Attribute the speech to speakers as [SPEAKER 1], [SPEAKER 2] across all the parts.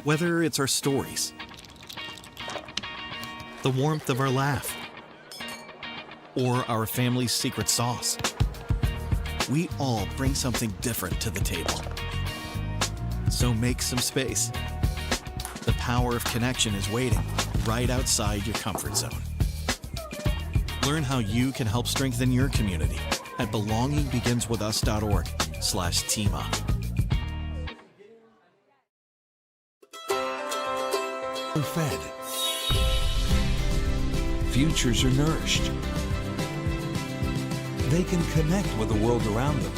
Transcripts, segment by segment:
[SPEAKER 1] Whether it's our stories, the warmth of our laugh, or our family's secret sauce, we all bring something different to the table. So make some space. The power of connection is waiting right outside your comfort zone. Learn how you can help strengthen your community at belongingbeginswithus.org/teamup.
[SPEAKER 2] Fed. Futures are nourished. They can connect with the world around them,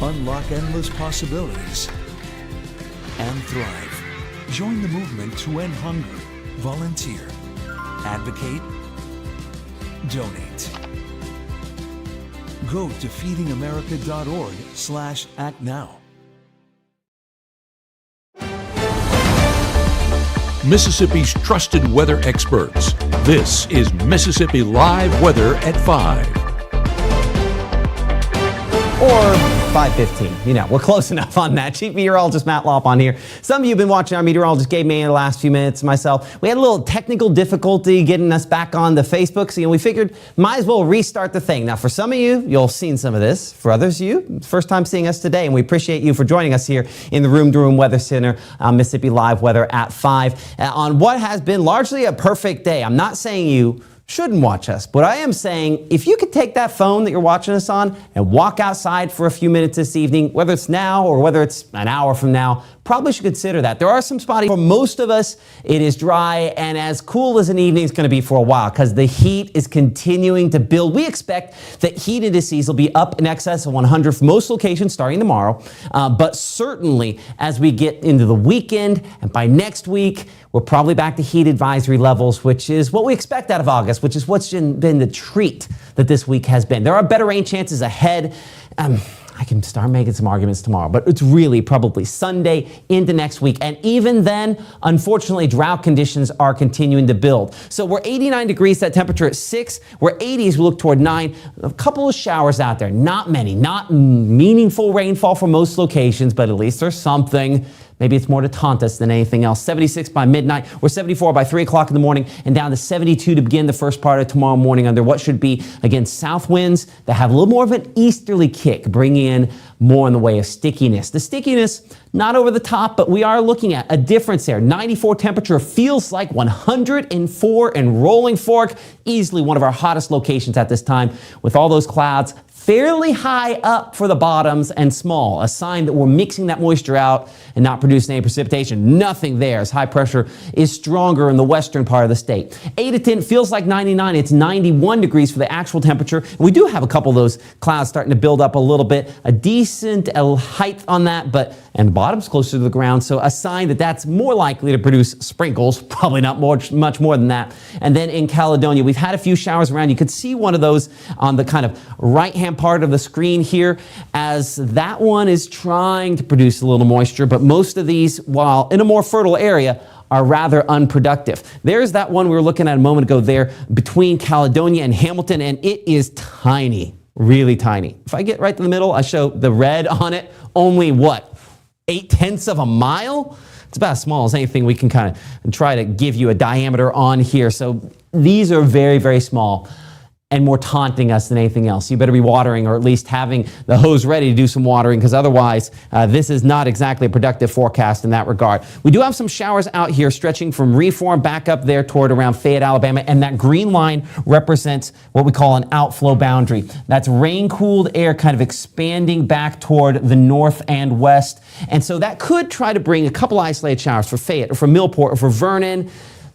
[SPEAKER 2] unlock endless possibilities, and thrive. Join the movement to end hunger. Volunteer. Advocate. Donate. Go to feedingamerica.org/actnow.
[SPEAKER 3] Mississippi's trusted weather experts. This is Mississippi Live Weather at 5.
[SPEAKER 4] Or 5:15. You know, we're close enough on that. Chief Meteorologist Matt Lopp on here. Some of you have been watching our meteorologist Gabe May in the last few minutes. Myself, we had a little technical difficulty getting us back on the Facebook, so we figured might as well restart the thing. Now, for some of you, you'll have seen some of this. For others of you, first time seeing us today, and we appreciate you for joining us here in the Room to Room Weather Center, Mississippi Live Weather at 5, on what has been largely a perfect day. I'm not saying you shouldn't watch us, but I am saying if you could take that phone that you're watching us on and walk outside for a few minutes this evening, whether it's now or whether it's an hour from now, probably should consider that. There are some spots. For most of us, it is dry and as cool as an evening is going to be for a while because the heat is continuing to build. We expect that heat indices will be up in excess of 100 for most locations starting tomorrow, but certainly as we get into the weekend and by next week, we're probably back to heat advisory levels, which is what we expect out of August, which is what's been the treat that this week has been. There are better rain chances ahead. I can start making some arguments tomorrow, but it's really probably Sunday into next week. And even then, unfortunately, drought conditions are continuing to build. So we're 89 degrees, that temperature at 6. We're 80 as we look toward 9. A couple of showers out there, not many, not meaningful rainfall for most locations, but at least there's something. Maybe it's more to taunt us than anything else. 76 by midnight. We're 74 by 3 o'clock in the morning and down to 72 to begin the first part of tomorrow morning under what should be, again, south winds that have a little more of an easterly kick, bringing in more in the way of stickiness. The stickiness, not over the top, but we are looking at a difference there. 94 temperature feels like 104 in Rolling Fork, easily one of our hottest locations at this time with all those clouds fairly high up for the bottoms and small, a sign that we're mixing that moisture out and not producing any precipitation. Nothing there as high pressure is stronger in the western part of the state. 8 to 10 feels like 99. It's 91 degrees for the actual temperature. We do have a couple of those clouds starting to build up a little bit, a decent height on that, and the bottom's closer to the ground, so a sign that that's more likely to produce sprinkles, probably not much more than that. And then in Caledonia, we've had a few showers around. You could see one of those on the kind of right-hand part of the screen here as that one is trying to produce a little moisture, but most of these, while in a more fertile area, are rather unproductive. There's that one we were looking at a moment ago there between Caledonia and Hamilton, and it is tiny, really tiny. If I get right to the middle, I show the red on it, only what? 0.8 of a mile? It's about as small as anything we can kind of try to give you a diameter on here. So these are very, very small and more taunting us than anything else. You better be watering or at least having the hose ready to do some watering because otherwise this is not exactly a productive forecast in that regard. We do have some showers out here stretching from Reform back up there toward around Fayette, Alabama, and that green line represents what we call an outflow boundary. That's rain-cooled air kind of expanding back toward the north and west. And so that could try to bring a couple isolated showers for Fayette or for Millport or for Vernon.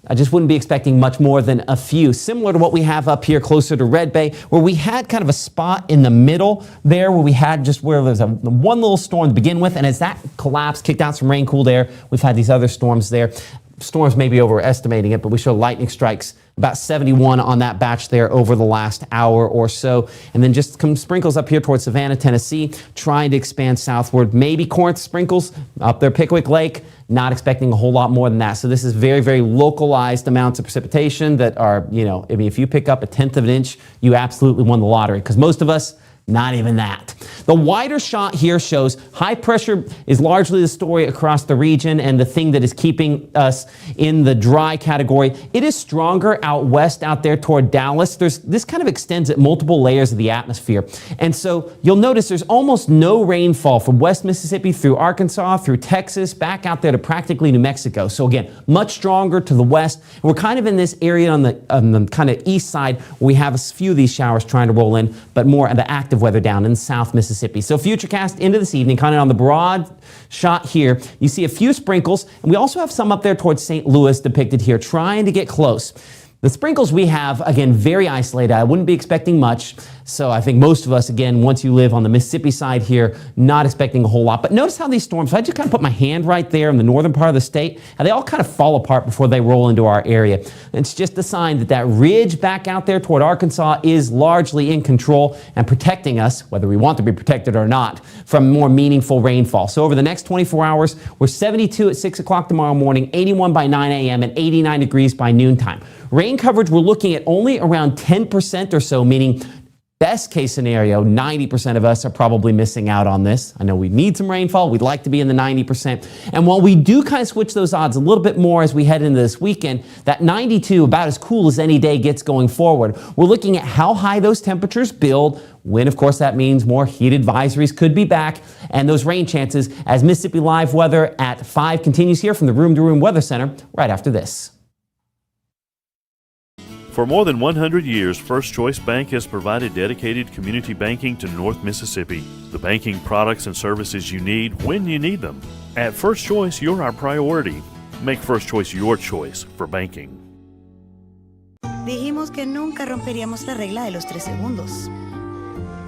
[SPEAKER 4] I just wouldn't be expecting much more than a few, similar to what we have up here closer to Red Bay, where we had kind of a spot in the middle there where we had just where there's one little storm to begin with, and as that collapsed, kicked out some rain-cooled air, we've had these other storms there. Storms may be overestimating it, but we show lightning strikes, about 71 on that batch there over the last hour or so. And then just some sprinkles up here towards Savannah, Tennessee, trying to expand southward. Maybe Corinth sprinkles up there, Pickwick Lake, not expecting a whole lot more than that. So this is very, very localized amounts of precipitation that are, if you pick up 1/10 of an inch, you absolutely won the lottery. Because most of us, Not even that. The wider shot here shows high pressure is largely the story across the region and the thing that is keeping us in the dry category. It is stronger out west, out there toward Dallas. This kind of extends at multiple layers of the atmosphere. And so you'll notice there's almost no rainfall from West Mississippi through Arkansas, through Texas, back out there to practically New Mexico. So again, much stronger to the west. We're kind of in this area on the kind of east side where we have a few of these showers trying to roll in, but more of the active weather down in South Mississippi. So Futurecast into this evening, kind of on the broad shot here, you see a few sprinkles, and we also have some up there towards St. Louis depicted here, trying to get close. The sprinkles we have, again, very isolated. I wouldn't be expecting much. So I think most of us, again, once you live on the Mississippi side here, not expecting a whole lot. But notice how these storms, if I just kind of put my hand right there in the northern part of the state, how they all kind of fall apart before they roll into our area. It's just a sign that that ridge back out there toward Arkansas is largely in control and protecting us, whether we want to be protected or not, from more meaningful rainfall. So over the next 24 hours, we're 72 at 6 o'clock tomorrow morning, 81 by 9 a.m., and 89 degrees by noontime. Rain coverage, we're looking at only around 10% or so, meaning best case scenario, 90% of us are probably missing out on this. I know we need some rainfall. We'd like to be in the 90%. And while we do kind of switch those odds a little bit more as we head into this weekend, that 92, about as cool as any day gets going forward. We're looking at how high those temperatures build, when, of course, that means more heat advisories could be back, and those rain chances as Mississippi Live Weather at 5 continues here from the Room to Room Weather Center right after this.
[SPEAKER 5] For more than 100 years, First Choice Bank has provided dedicated community banking to North Mississippi. The banking products and services you need when you need them. At First Choice, you're our priority. Make First Choice your choice for banking.
[SPEAKER 6] Dijimos que nunca romperíamos la regla de los 3 segundos.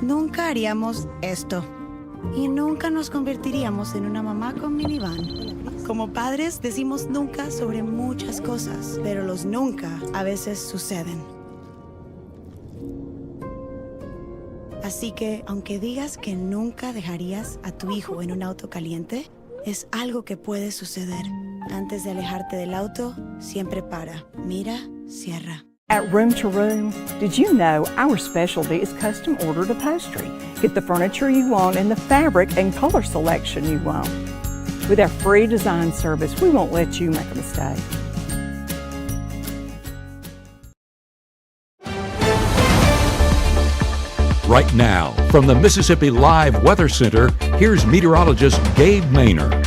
[SPEAKER 6] Nunca haríamos esto. Y nunca nos convertiríamos en una mamá con minivan. Como padres decimos nunca sobre muchas cosas, pero los nunca a veces suceden. Así que, aunque digas que nunca dejarías a tu hijo en un auto caliente, es algo que puede suceder. Antes de alejarte del auto, siempre para, mira, cierra.
[SPEAKER 7] At Room to Room, did you know our specialty is custom ordered upholstery? Get the furniture you want and the fabric and color selection you want. With our free design service, we won't let you make a mistake.
[SPEAKER 3] Right now, from the Mississippi Live Weather Center, here's meteorologist Gabe Maynor.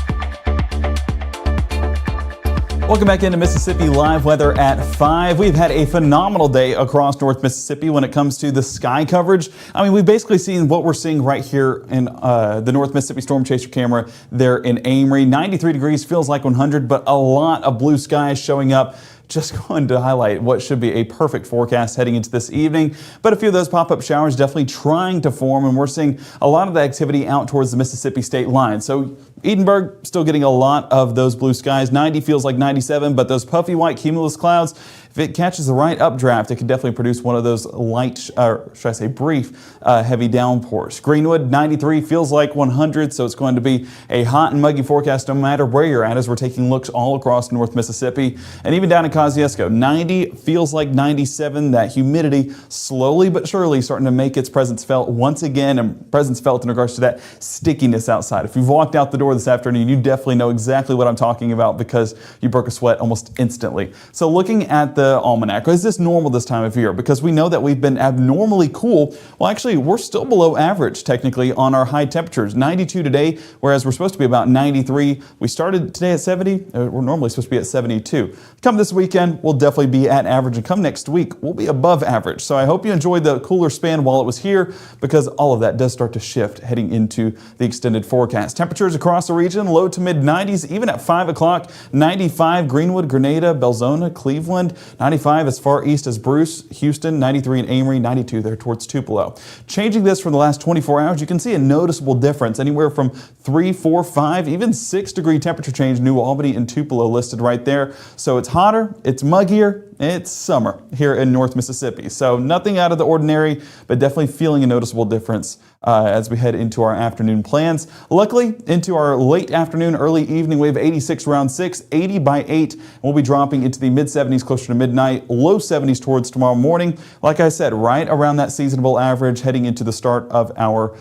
[SPEAKER 8] Welcome back into Mississippi Live Weather at 5. We've had a phenomenal day across North Mississippi when it comes to the sky coverage. I mean, we've basically seen what we're seeing right here in the North Mississippi Storm Chaser camera there in Amory. 93 degrees feels like 100, but a lot of blue skies showing up. Just going to highlight what should be a perfect forecast heading into this evening. But a few of those pop-up showers definitely trying to form, and we're seeing a lot of the activity out towards the Mississippi state line. So Edinburg still getting a lot of those blue skies. 90 feels like 97, but those puffy white cumulus clouds, if it catches the right updraft, it can definitely produce one of those light, or should I say brief, heavy downpours. Greenwood, 93 feels like 100, so it's going to be a hot and muggy forecast no matter where you're at as we're taking looks all across North Mississippi. And even down in Kosciuszko, 90 feels like 97. That humidity slowly but surely starting to make its presence felt once again, and presence felt in regards to that stickiness outside. If you've walked out the door this afternoon, you definitely know exactly what I'm talking about because you broke a sweat almost instantly. So looking at the almanac, is this normal this time of year? Because we know that we've been abnormally cool. Well, actually, we're still below average technically on our high temperatures. 92 today, whereas we're supposed to be about 93. We started today at 70. We're normally supposed to be at 72. Come this weekend, we'll definitely be at average, and come next week, we'll be above average. So I hope you enjoyed the cooler span while it was here, because all of that does start to shift heading into the extended forecast. Temperatures across the region, low to mid 90s, even at 5 o'clock. 95 Greenwood, Grenada, Belzona, Cleveland. 95 as far east as Bruce, Houston. 93 in Amory, 92 there towards Tupelo. Changing this from the last 24 hours, you can see a noticeable difference, anywhere from 3, 4, 5, even 6 degree temperature change. New Albany and Tupelo listed right there. So it's hotter, it's muggier, it's summer here in North Mississippi. So nothing out of the ordinary, but definitely feeling a noticeable difference as we head into our afternoon plans. Luckily, into our late afternoon, early evening, we have 86 around 6, 80 by 8. We'll be dropping into the mid-70s closer to midnight, low 70s towards tomorrow morning. Like I said, right around that seasonable average heading into the start of our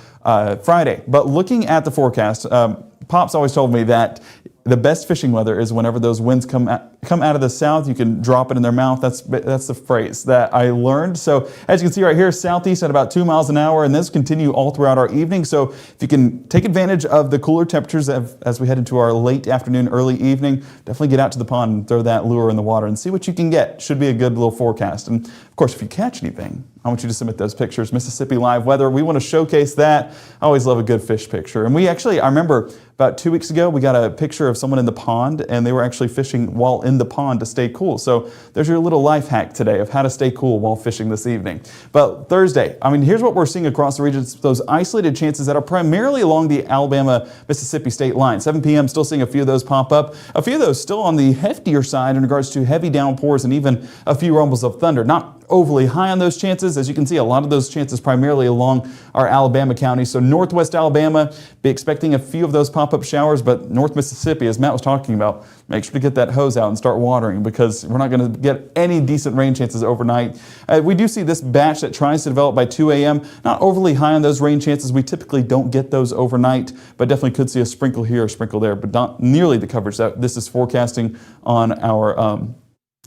[SPEAKER 8] Friday. But looking at the forecast, Pops always told me that the best fishing weather is whenever those winds come out of the south. You can drop it in their mouth. That's the phrase that I learned. So as you can see right here, southeast at about 2 miles an hour, and this continue all throughout our evening. So if you can take advantage of the cooler temperatures as we head into our late afternoon, early evening, definitely get out to the pond and throw that lure in the water and see what you can get. Should be a good little forecast. And of course, if you catch anything, I want you to submit those pictures. Mississippi Live Weather, we want to showcase that. I always love a good fish picture. And I remember about 2 weeks ago, we got a picture of someone in the pond, and they were actually fishing while in the pond to stay cool. So there's your little life hack today of how to stay cool while fishing this evening. But Thursday, here's what we're seeing across the region. Those isolated chances that are primarily along the Alabama-Mississippi state line. 7 p.m., still seeing a few of those pop up. A few of those still on the heftier side in regards to heavy downpours and even a few rumbles of thunder. Not overly high on those chances. As you can see, a lot of those chances primarily along our Alabama counties. So northwest Alabama, be expecting a few of those pop-up showers, but North Mississippi, as Matt was talking about, make sure to get that hose out and start watering because we're not going to get any decent rain chances overnight. We do see this batch that tries to develop by 2 a.m. Not overly high on those rain chances. We typically don't get those overnight, but definitely could see a sprinkle here, a sprinkle there, but not nearly the coverage that this is forecasting on our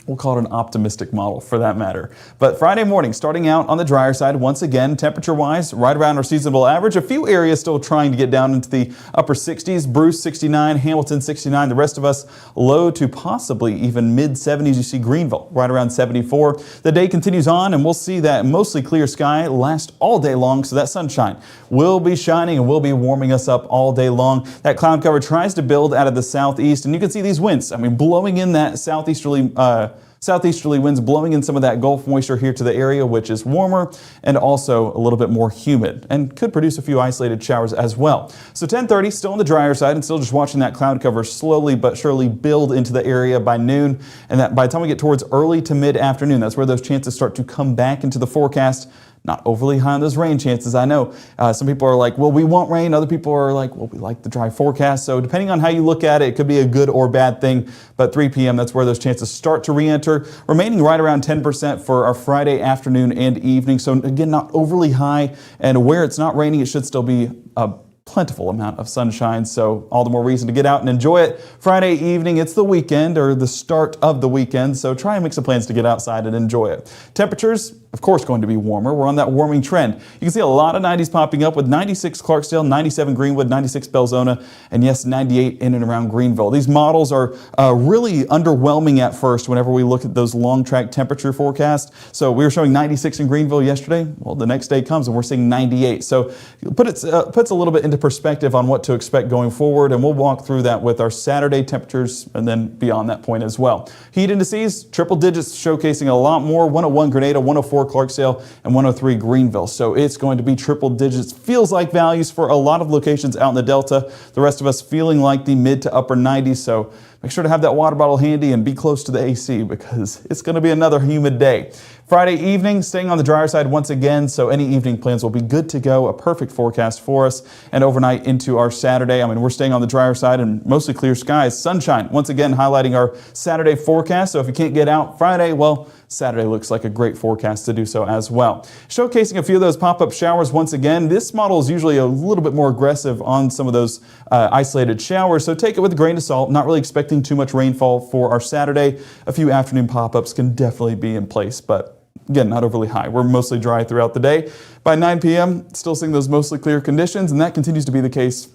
[SPEAKER 8] we'll call it an optimistic model for that matter. But Friday morning, starting out on the drier side, once again, temperature-wise, right around our seasonable average. A few areas still trying to get down into the upper 60s. Bruce, 69. Hamilton, 69. The rest of us low to possibly even mid-70s. You see Greenville right around 74. The day continues on, and we'll see that mostly clear sky last all day long, so that sunshine will be shining and will be warming us up all day long. That cloud cover tries to build out of the southeast, and you can see these winds, blowing in that southeasterly winds blowing in some of that Gulf moisture here to the area, which is warmer and also a little bit more humid and could produce a few isolated showers as well. So 10:30, still on the drier side and still just watching that cloud cover slowly but surely build into the area by noon. And that by the time we get towards early to mid-afternoon, that's where those chances start to come back into the forecast. Not overly high on those rain chances. I know some people are like, well, we want rain. Other people are like, well, we like the dry forecast. So depending on how you look at it, it could be a good or bad thing. But 3 p.m., that's where those chances start to re-enter, remaining right around 10% for our Friday afternoon and evening. So again, not overly high. And where it's not raining, it should still be a plentiful amount of sunshine, so all the more reason to get out and enjoy it. Friday evening, it's the weekend or the start of the weekend, so try and make some plans to get outside and enjoy it. Temperatures, of course, going to be warmer. We're on that warming trend. You can see a lot of 90s popping up with 96 Clarksdale, 97 Greenwood, 96 Belzona, and yes, 98 in and around Greenville. These models are really underwhelming at first whenever we look at those long track temperature forecasts. So we were showing 96 in Greenville yesterday. Well, the next day comes and we're seeing 98. So puts a little bit into perspective on what to expect going forward, and we'll walk through that with our Saturday temperatures and then beyond that point as well. Heat indices, triple digits, showcasing a lot more. 101 Grenada, 104 Clarksdale, and 103 Greenville. So it's going to be triple digits. Feels like values for a lot of locations out in the Delta. The rest of us feeling like the mid to upper 90s. So make sure to have that water bottle handy and be close to the AC because it's going to be another humid day. Friday evening, staying on the drier side once again, so any evening plans will be good to go. A perfect forecast for us. And overnight into our Saturday, we're staying on the drier side and mostly clear skies. Sunshine, once again, highlighting our Saturday forecast. So if you can't get out Friday, well, Saturday looks like a great forecast to do so as well. Showcasing a few of those pop-up showers once again. This model is usually a little bit more aggressive on some of those isolated showers, so take it with a grain of salt. Not really expecting too much rainfall for our Saturday. A few afternoon pop-ups can definitely be in place, but again, not overly high. We're mostly dry throughout the day. By 9 p.m., still seeing those mostly clear conditions, and that continues to be the case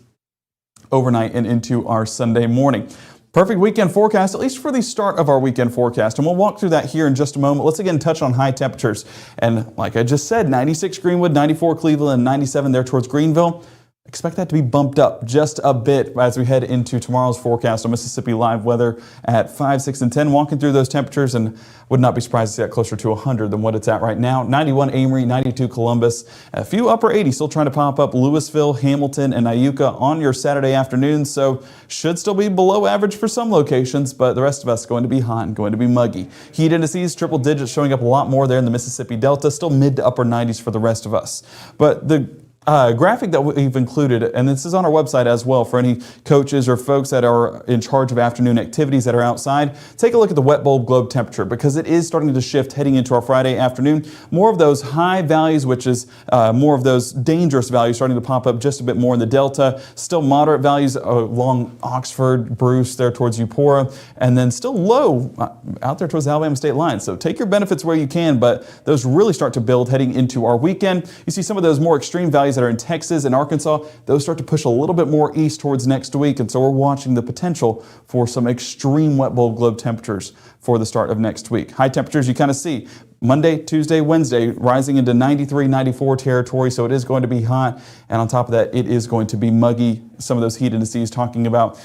[SPEAKER 8] overnight and into our Sunday morning. Perfect weekend forecast, at least for the start of our weekend forecast. And we'll walk through that here in just a moment. Let's again touch on high temperatures. And like I just said, 96 Greenwood, 94 Cleveland, and 97 there towards Greenville. expect that to be bumped up just a bit as we head into tomorrow's forecast on Mississippi Live Weather at 5, 6, and 10. Walking through those temperatures, and would not be surprised to see that closer to 100 than what it's at right now. 91 Amory, 92 Columbus, a few upper 80s still trying to pop up. Louisville, Hamilton, and Iuka on your Saturday afternoon, so should still be below average for some locations, but the rest of us going to be hot and going to be muggy. Heat indices, triple digits, showing up a lot more there in the Mississippi Delta, still mid to upper 90s for the rest of us. But the graphic that we've included, and this is on our website as well for any coaches or folks that are in charge of afternoon activities that are outside, take a look at the wet bulb globe temperature because it is starting to shift heading into our Friday afternoon. More of those high values, which is more of those dangerous values starting to pop up just a bit more in the Delta. Still moderate values along Oxford, Bruce, there towards Eupora, and then still low out there towards the Alabama state line. So take your benefits where you can, but those really start to build heading into our weekend. You see some of those more extreme values that are in Texas and Arkansas, those start to push a little bit more east towards next week, and so we're watching the potential for some extreme wet bulb globe temperatures for the start of next week. High temperatures you kind of see Monday, Tuesday, Wednesday, rising into 93, 94 territory, so it is going to be hot, and on top of that, it is going to be muggy. Some of those heat indices talking about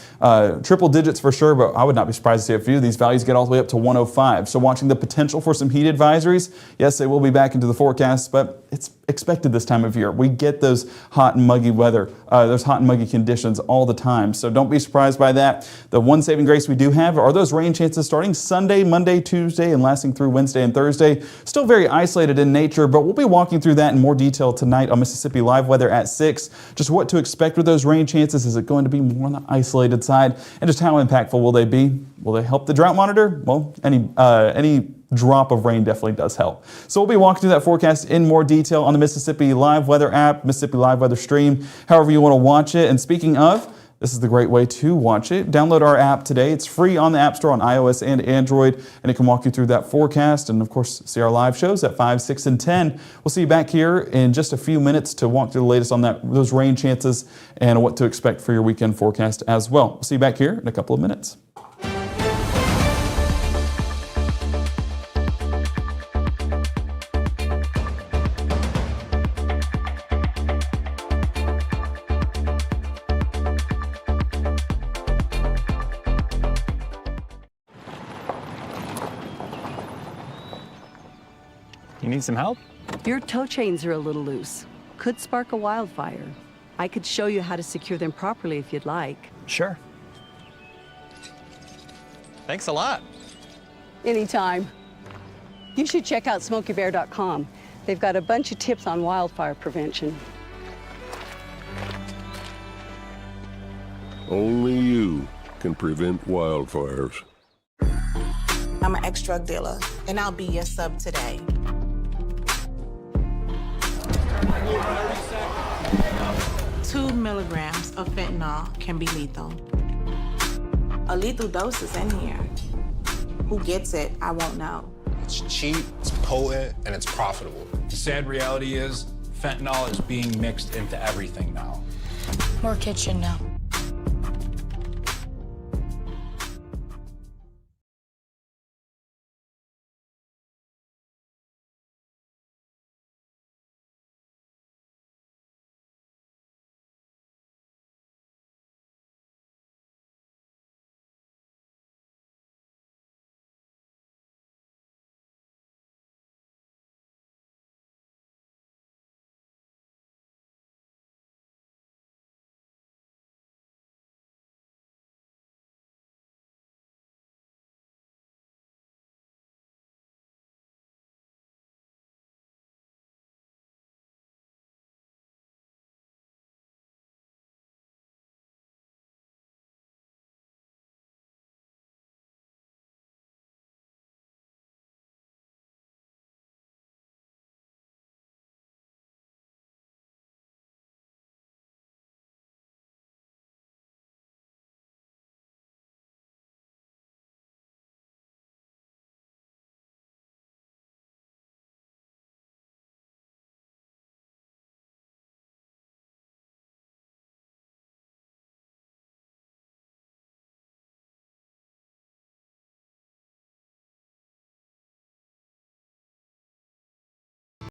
[SPEAKER 8] triple digits for sure, but I would not be surprised to see a few of these values get all the way up to 105. So watching the potential for some heat advisories. Yes, they will be back into the forecast, but it's expected this time of year. We get those hot and muggy weather, those hot and muggy conditions all the time, so don't be surprised by that. The one saving grace we do have are those rain chances starting Sunday, Monday, Tuesday, and lasting through Wednesday and Thursday. Still very isolated in nature, but we'll be walking through that in more detail tonight on Mississippi Live Weather at 6. Just what to expect with those rain chances. Is it going to be more on the isolated side? And just how impactful will they be? Will they help the drought monitor? Well, any drop of rain definitely does help. So we'll be walking through that forecast in more detail on the Mississippi Live Weather app, Mississippi Live Weather stream, however you want to watch it. And speaking of, this is the great way to watch it. Download our app today. It's free on the App Store on iOS and Android, and it can walk you through that forecast and, of course, see our live shows at 5, 6, and 10. We'll see you back here in just a few minutes to walk through the latest on those rain chances and what to expect for your weekend forecast as well. We'll see you back here in a couple of minutes.
[SPEAKER 9] You need some help?
[SPEAKER 10] Your tow chains are a little loose. Could spark a wildfire. I could show you how to secure them properly if you'd like.
[SPEAKER 9] Sure. Thanks a lot.
[SPEAKER 10] Anytime. You should check out SmokeyBear.com. They've got a bunch of tips on wildfire prevention.
[SPEAKER 11] Only you can prevent wildfires.
[SPEAKER 12] I'm an ex-drug dealer, and I'll be your sub today. 2 milligrams of fentanyl can be lethal. A lethal dose is in here. Who gets it, I won't know.
[SPEAKER 13] It's cheap, it's potent, and it's profitable.
[SPEAKER 14] The sad reality is, fentanyl is being mixed into everything now.
[SPEAKER 15] More kids should know.